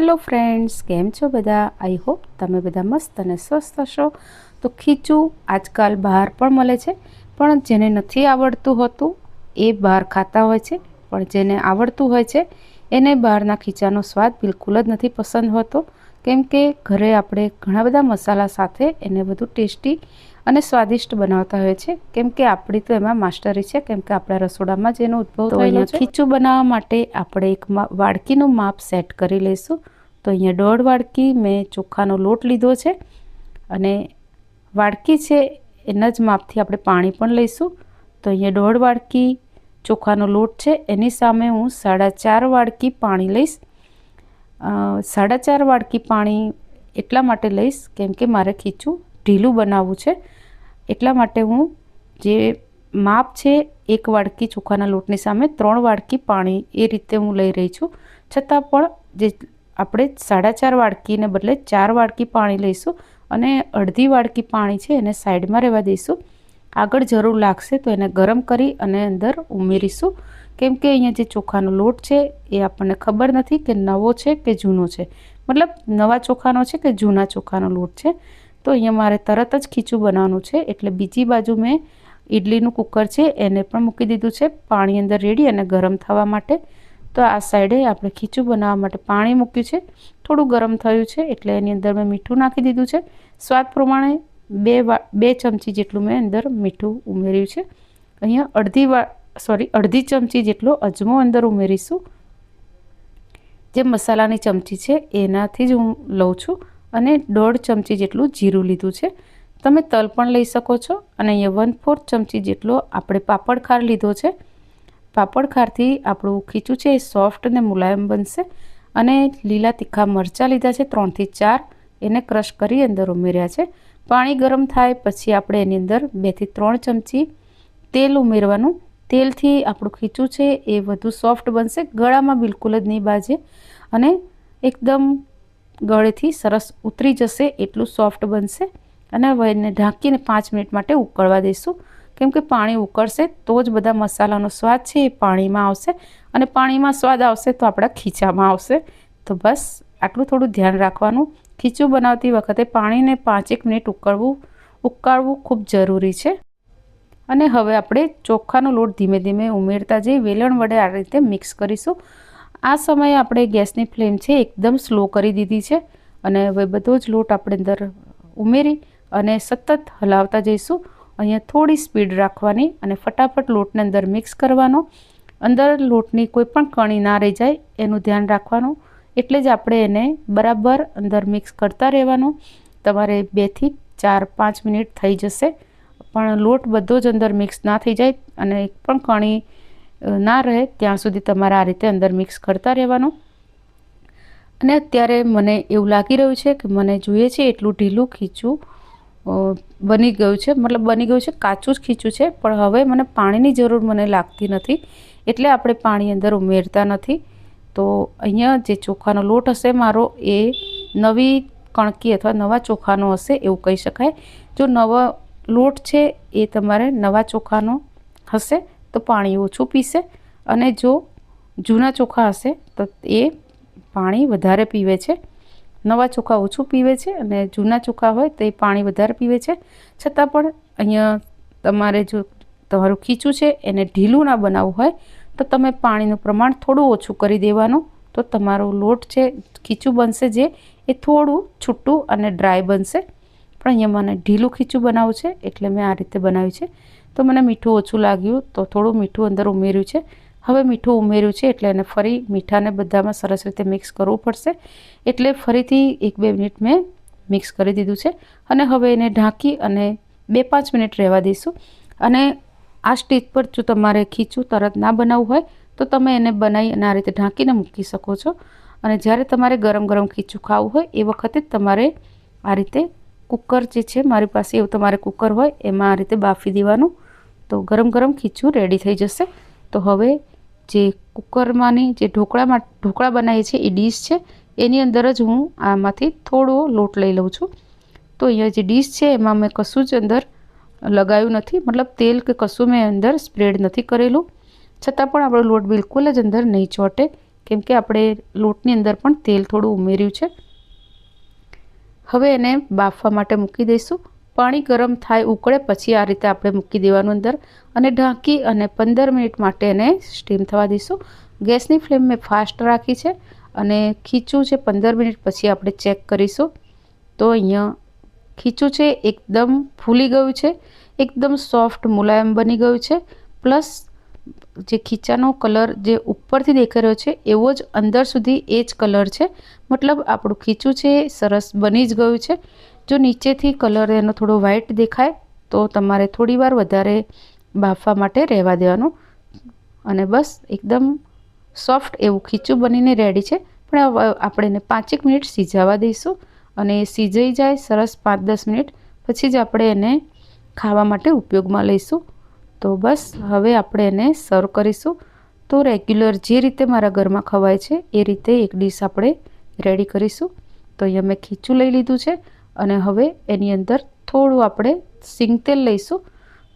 Hello friends, केम छो बधा। I hope तमे बधा मस्त अने स्वस्थ हशो। तो खीचू आजकल बहार पण मळे छे, पण जेने नथी आवडतुं होतुं ए बहार खाता होय छे, पण जेने आवडतुं होय छे एने बहारना खीचानो स्वाद बिलकुल ज नथी पसंद होतो। केम के घरे आपणे घणा बधा मसाला साथे एने बधुं टेस्टी અને સ્વાદિષ્ટ બનાવતા હોય છે, કેમ કે આપણી તો એમાં માસ્ટરી છે, કેમ કે આપણા રસોડામાં જ એનો ઉદ્ભવ થયેલો છે। ખીચું બનાવવા માટે આપણે એક વાડકીનું માપ સેટ કરી લઈશું। તો અહીંયા 1.5 વાડકી મેં ચોખાનો લોટ લીધો છે અને વાડકી છે એના જ માપથી આપણે પાણી પણ લઈશું। તો અહીંયા 1.5 વાડકી ચોખાનો લોટ છે, એની સામે હું 4.5 વાડકી પાણી લઈશ। 4.5 વાડકી પાણી એટલા માટે લઈશ કેમ કે મારે ખીચું ઢીલું બનાવવું છે, એટલા માટે હું જે માપ છે 1 વાડકી ચોખાના લોટની સામે 3 વાડકી પાણી એ રીતે હું લઈ રહી છું। છતાં પણ જે આપણે 4.5 વાડકીને બદલે 4 વાડકી પાણી લઈશું અને અડધી વાડકી પાણી છે એને સાઈડમાં રહેવા દઈશું। આગળ જરૂર લાગશે તો એને ગરમ કરી અને અંદર ઉમેરીશું, કેમ કે અહીંયા જે ચોખાનો લોટ છે એ આપણને ખબર નથી કે નવો છે કે જૂનો છે, મતલબ નવા ચોખાનો છે કે જૂના ચોખાનો લોટ છે। તો અહીંયા મારે તરત જ ખીચું બનાવવાનું છે, એટલે બીજી બાજુ મેં ઇડલીનું કુકર છે એને પણ મૂકી દીધું છે પાણી અંદર રેડી અને ગરમ થવા માટે। તો આ સાઈડે આપણે ખીચું બનાવવા માટે પાણી મૂક્યું છે, થોડું ગરમ થયું છે એટલે એની અંદર મેં મીઠું નાખી દીધું છે। સ્વાદ પ્રમાણે 2 ચમચી જેટલું મેં અંદર મીઠું ઉમેર્યું છે। અહીંયા અડધી ચમચી જેટલો અજમો અંદર ઉમેરીશું। જે મસાલાની ચમચી છે એનાથી જ હું લઉં છું અને 1.5 ચમચી જેટલું જીરું લીધું છે। તમે તલ પણ લઈ શકો છો। અને અહીંયા 1/4 ચમચી જેટલો આપણે પાપડ ખાર લીધો છે। પાપડ ખારથી આપણું ખીચું છે એ સોફ્ટ અને મુલાયમ બનશે। અને લીલા તીખા મરચાં લીધા છે 3 થી 4, એને ક્રશ કરી અંદર ઉમેર્યા છે। પાણી ગરમ થાય પછી આપણે એની અંદર 2 થી 3 ચમચી તેલ ઉમેરવાનું। તેલથી આપણું ખીચું છે એ વધુ સોફ્ટ બનશે, ગળામાં બિલકુલ જ નહીં બાજે અને એકદમ ગળેથી સરસ ઉતરી જશે એટલું સોફ્ટ બનશે। અને હવે એને ઢાંકીને 5 મિનિટ માટે ઉકળવા દઈશું, કેમ કે પાણી ઉકળશે તો જ બધા મસાલાનો સ્વાદ છે એ પાણીમાં આવશે અને પાણીમાં સ્વાદ આવશે તો આપણા ખીચામાં આવશે। તો બસ આટલું થોડું ધ્યાન રાખવાનું। ખીચું બનાવતી વખતે પાણીને 5-1 મિનિટ ઉકાળવું ખૂબ જરૂરી છે। અને હવે આપણે ચોખાનો લોટ ધીમે ધીમે ઉમેરતા જઈ વેલણ વડે આ રીતે મિક્સ કરીશું। આ સમયે આપણે ગેસની ફ્લેમ છે એકદમ સ્લો કરી દીધી છે અને હવે બધો જ લોટ આપણે અંદર ઉમેરી અને સતત હલાવતા જઈશું। અહીંયા થોડી સ્પીડ રાખવાની અને ફટાફટ લોટને અંદર મિક્સ કરવાનો। અંદર લોટની કોઈ પણ કણી ના રહી જાય એનું ધ્યાન રાખવાનું, એટલે જ આપણે એને બરાબર અંદર મિક્સ કરતા રહેવાનું। તમારે 2 થી 4-5 મિનિટ થઈ જશે, પણ લોટ બધો જ અંદર મિક્સ ના થઈ જાય અને એક પણ કણી ના રહે ત્યાં સુધી તમારે આ રીતે અંદર મિક્સ કરતા રહેવાનું। અને અત્યારે મને એવું લાગી રહ્યું છે કે મને જોઈએ છે એટલું ઢીલું ખીચું બની ગયું છે, મતલબ બની ગયું છે, કાચું જ ખીચું છે, પણ હવે મને પાણીની જરૂર મને લાગતી નથી, એટલે આપણે પાણી અંદર ઉમેરતા નથી। તો અહીંયા જે ચોખાનો લોટ હશે મારો એ નવી કણકી અથવા નવા ચોખાનો હશે એવું કહી શકાય। જો નવો લોટ છે એ તમારે નવા ચોખાનો હશે તો પાણી ઓછું પીશે, અને જો જૂના ચોખા હશે તો એ પાણી વધારે પીવે છે। નવા ચોખા ઓછું પીવે છે અને જૂના ચોખા હોય તો એ પાણી વધારે પીવે છે। છતાં પણ અહીંયા તમારે જો તમારું ખીચું છે એને ઢીલું ના બનાવવું હોય તો તમે પાણીનું પ્રમાણ થોડું ઓછું કરી દેવાનું, તો તમારો લોટ છે ખીચું બનશે જે એ થોડું છૂટું અને ડ્રાય બનશે। પણ અહીંયા મને ઢીલું ખીચું બનાવવું છે એટલે મેં આ રીતે બનાવ્યું છે। તો મને મીઠું ઓછું લાગ્યું તો થોડું મીઠું અંદર ઉમેર્યું છે। હવે મીઠું ઉમેર્યું છે એટલે એને ફરી મીઠાને બધામાં સરસ રીતે મિક્સ કરવું પડશે, એટલે ફરીથી 1-2 મિનિટ મેં મિક્સ કરી દીધું છે। અને હવે એને ઢાંકી અને 2-5 મિનિટ રહેવા દઈશું। અને આ સ્ટેજ પર જો તમારે ખીચું તરત ના બનાવવું હોય તો તમે એને બનાવી અને આ રીતે ઢાંકીને મૂકી શકો છો। અને જ્યારે તમારે ગરમ ગરમ ખીચું ખાવું હોય એ વખતે જ તમારે આ રીતે કુકર જે છે, મારી પાસે એવું તમારે કુકર હોય એમાં આ રીતે બાફી દેવાનું, તો ગરમ ગરમ ખીચું રેડી થઈ જશે। તો હવે જે કુકરમાંની જે ઢોકળા બનાવીએ છીએ એ ડીશ છે એની અંદર જ હું આમાંથી થોડો લોટ લઈ લઉં છું। તો અહીંયા જે ડીશ છે એમાં મેં કશું જ અંદર લગાવ્યું નથી, મતલબ તેલ કે કશું મેં અંદર સ્પ્રેડ નથી કરેલું, છતાં પણ આપણો લોટ બિલકુલ જ અંદર નહીં ચોંટે કેમ કે આપણે લોટની અંદર પણ તેલ થોડું ઉમેર્યું છે. હવે એને બાફવા માટે મૂકી દઈશું. પાણી ગરમ થાય ઉકળે પછી આ રીતે આપણે મૂકી દેવાનું અંદર અને ઢાંકી અને 15 મિનિટ માટે એને સ્ટીમ થવા દઈશું. ગેસની ફ્લેમ મેં ફાસ્ટ રાખી છે અને ખીચું છે 15 મિનિટ પછી આપણે ચેક કરીશું. તો અહીંયા ખીચું છે એકદમ ફૂલી ગયું છે, એકદમ સોફ્ટ મુલાયમ બની ગયું છે. પ્લસ જે ખીચાનો કલર જે ઉપરથી દેખાઈ રહ્યો છે એવો જ અંદર સુધી એ જ કલર છે. મતલબ આપણું ખીચું છે સરસ બની જ ગયું છે. જો નીચેથી કલર એનો થોડો વ્હાઇટ દેખાય તો તમારે થોડીવાર વધારે બાફવા માટે રહેવા દેવાનું. અને બસ એકદમ સોફ્ટ એવું ખીચું બનીને રેડી છે. પણ આપણે એને 5 મિનિટ સિઝાવા દઈશું અને સિજાઈ જાય સરસ 5-10 મિનિટ પછી જ આપણે એને ખાવા માટે ઉપયોગમાં લઈશું. તો બસ હવે આપણે એને સર્વ કરીશું. તો રેગ્યુલર જે રીતે મારા ઘરમાં ખવાય છે એ રીતે એક ડીશ આપણે રેડી કરીશું. તો અહીંયા મેં ખીચું લઈ લીધું છે અને હવે એની અંદર થોડું આપણે સિંગતેલ લઈશું.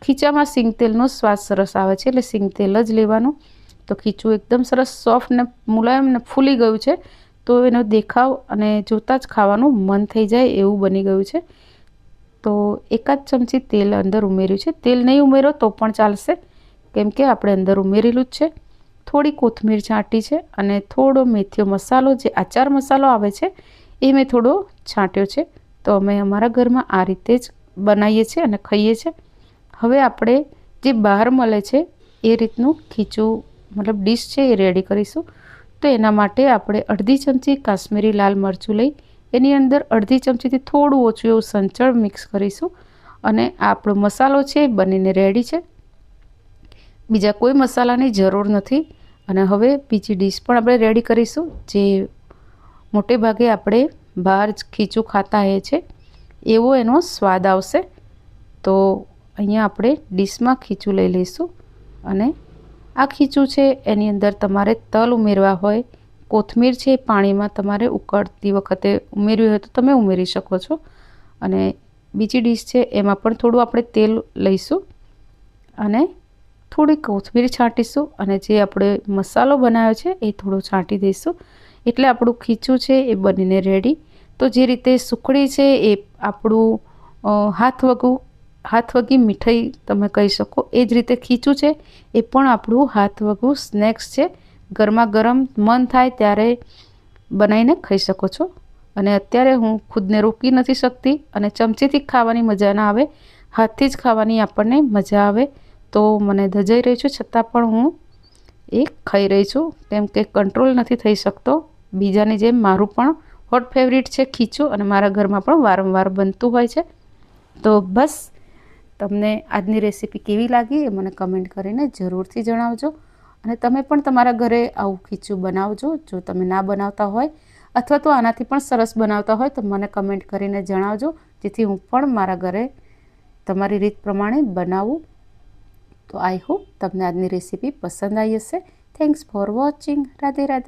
ખીચામાં સિંગતેલનો સ્વાદ સરસ આવે છે એટલે સિંગતેલ જ લેવાનું. તો ખીચું એકદમ સરસ સોફ્ટ ને મુલાયમ ને ફૂલી ગયું છે. તો એનો દેખાવ અને જોતાં જ ખાવાનું મન થઈ જાય એવું બની ગયું છે. તો 1 ચમચી તેલ અંદર ઉમેર્યું છે. તેલ નહીં ઉમેરો તો પણ ચાલશે કેમ કે આપણે અંદર ઉમેરેલું જ છે. થોડી કોથમીર છાંટી છે અને થોડો મેથીયો મસાલો જે આચાર મસાલો આવે છે એ મેં થોડો છાંટ્યો છે. તો અમે અમારા ઘરમાં આ રીતે જ બનાવીએ છીએ અને ખાઈએ છીએ. હવે આપણે જે બહાર મળે છે એ રીતનું ખીચું મતલબ ડીશ છે એ રેડી કરીશું. તો એના માટે આપણે 1/2 ચમચી કાશ્મીરી લાલ મરચું લઈ એની અંદર 1/2 ચમચીથી થોડું ઓછું એવું સંચળ મિક્સ કરીશું અને આપણો મસાલો છે એ બનીને રેડી છે. બીજા કોઈ મસાલાની જરૂર નથી. અને હવે બીજી ડીશ પણ આપણે રેડી કરીશું જે મોટે ભાગે આપણે બહાર જ ખીચું ખાતા હોઈએ છે એવો એનો સ્વાદ આવશે. તો અહીંયા આપણે ડીશમાં ખીચું લઈ લઈશું અને આ ખીચું છે એની અંદર તમારે તલ ઉમેરવા હોય, કોથમીર છે પાણીમાં તમારે ઉકળતી વખતે ઉમેરવી હોય તો તમે ઉમેરી શકો છો. અને બીજી ડીશ છે એમાં પણ થોડું આપણે તેલ લઈશું અને થોડી કોથમીર છાંટીશું અને જે આપણે મસાલો બનાવ્યો છે એ થોડો છાંટી દઈશું એટલે આપણું ખીચું છે એ બનીને રેડી. તો જે રીતે સુખડી છે એ આપણું હાથવગી મીઠાઈ તમે કહી શકો એ જ રીતે ખીચું છે એ પણ આપણું હાથવગું સ્નેક્સ છે. ગરમા ગરમ મન થાય ત્યારે બનાવીને ખાઈ શકો છો. અને અત્યારે હું ખુદને રોકી નથી શકતી અને ચમચીથી ખાવાની મજા ના આવે, હાથથી જ ખાવાની આપણને મજા આવે. તો મને ધજાઈ રહી છું છતાં પણ હું એ ખાઈ રહી છું કેમ કે કંટ્રોલ નથી થઈ શકતો. બીજાની જેમ મારું પણ હોટ ફેવરિટ છે ખીચું અને મારા ઘરમાં પણ વારંવાર બનતું હોય છે. તો બસ તમને આજની રેસીપી કેવી લાગી એ મને કમેન્ટ કરીને જરૂરથી જણાવજો. અને તમે પણ તમારા ઘરે આવું ખીચું બનાવજો. જો તમે ના બનાવતા હોય અથવા તો આનાથી પણ સરસ બનાવતા હોય તો મને કમેન્ટ કરીને જણાવજો જેથી હું પણ મારા ઘરે તમારી રીત પ્રમાણે બનાવું. તો આઈ હોપ તમને આજની રેસીપી પસંદ આવી હશે. Thanks for watching. Radhe Radhe.